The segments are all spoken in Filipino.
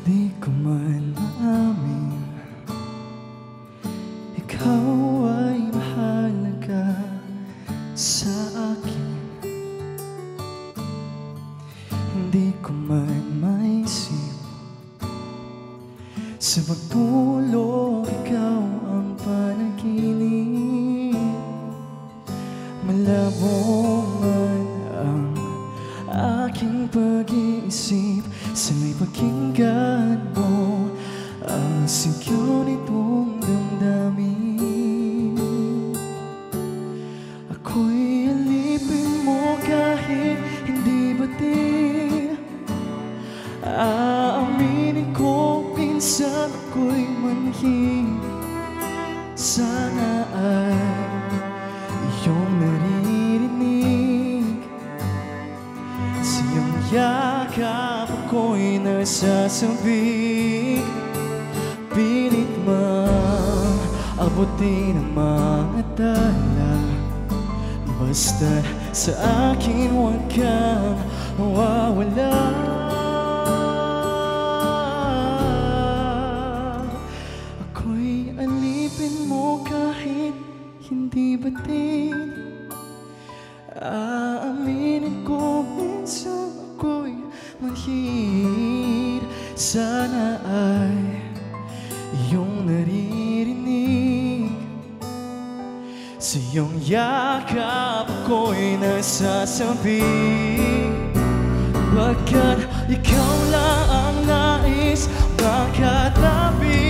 Di ko man maamin, ikaw ay mahalaga sa akin. Hindi ko man maisip sa pagtulog, ikaw ang panaginip. Malabo man ang aking pag-iisip, sana'y pakinggan mo ang sigaw nitong damdamin. Ako'y alipin mo kahit hindi batid. Aaminin ko minsan ako'y manhid. Sana ay iyong naririnig. Sa iyong yakap ako'y nasasabik. Pilit mang abutin ang mga tala, basta't sa akin huwag kang mawawala. Ako'y alipin mo kahit hindi batid. Aaminin ko minsan ako'y manhid. Sana ay iyong naririnig. Sa iyong yakap ako'y nasasabik. Pagkat ikaw lang ang nais makatabi.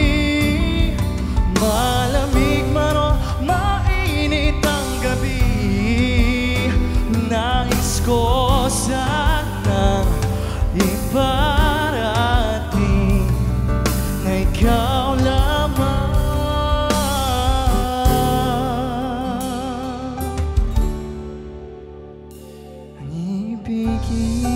Malamig man o mainit ang gabi, nais ko sanang iparating na ikaw lamang ang ibigin.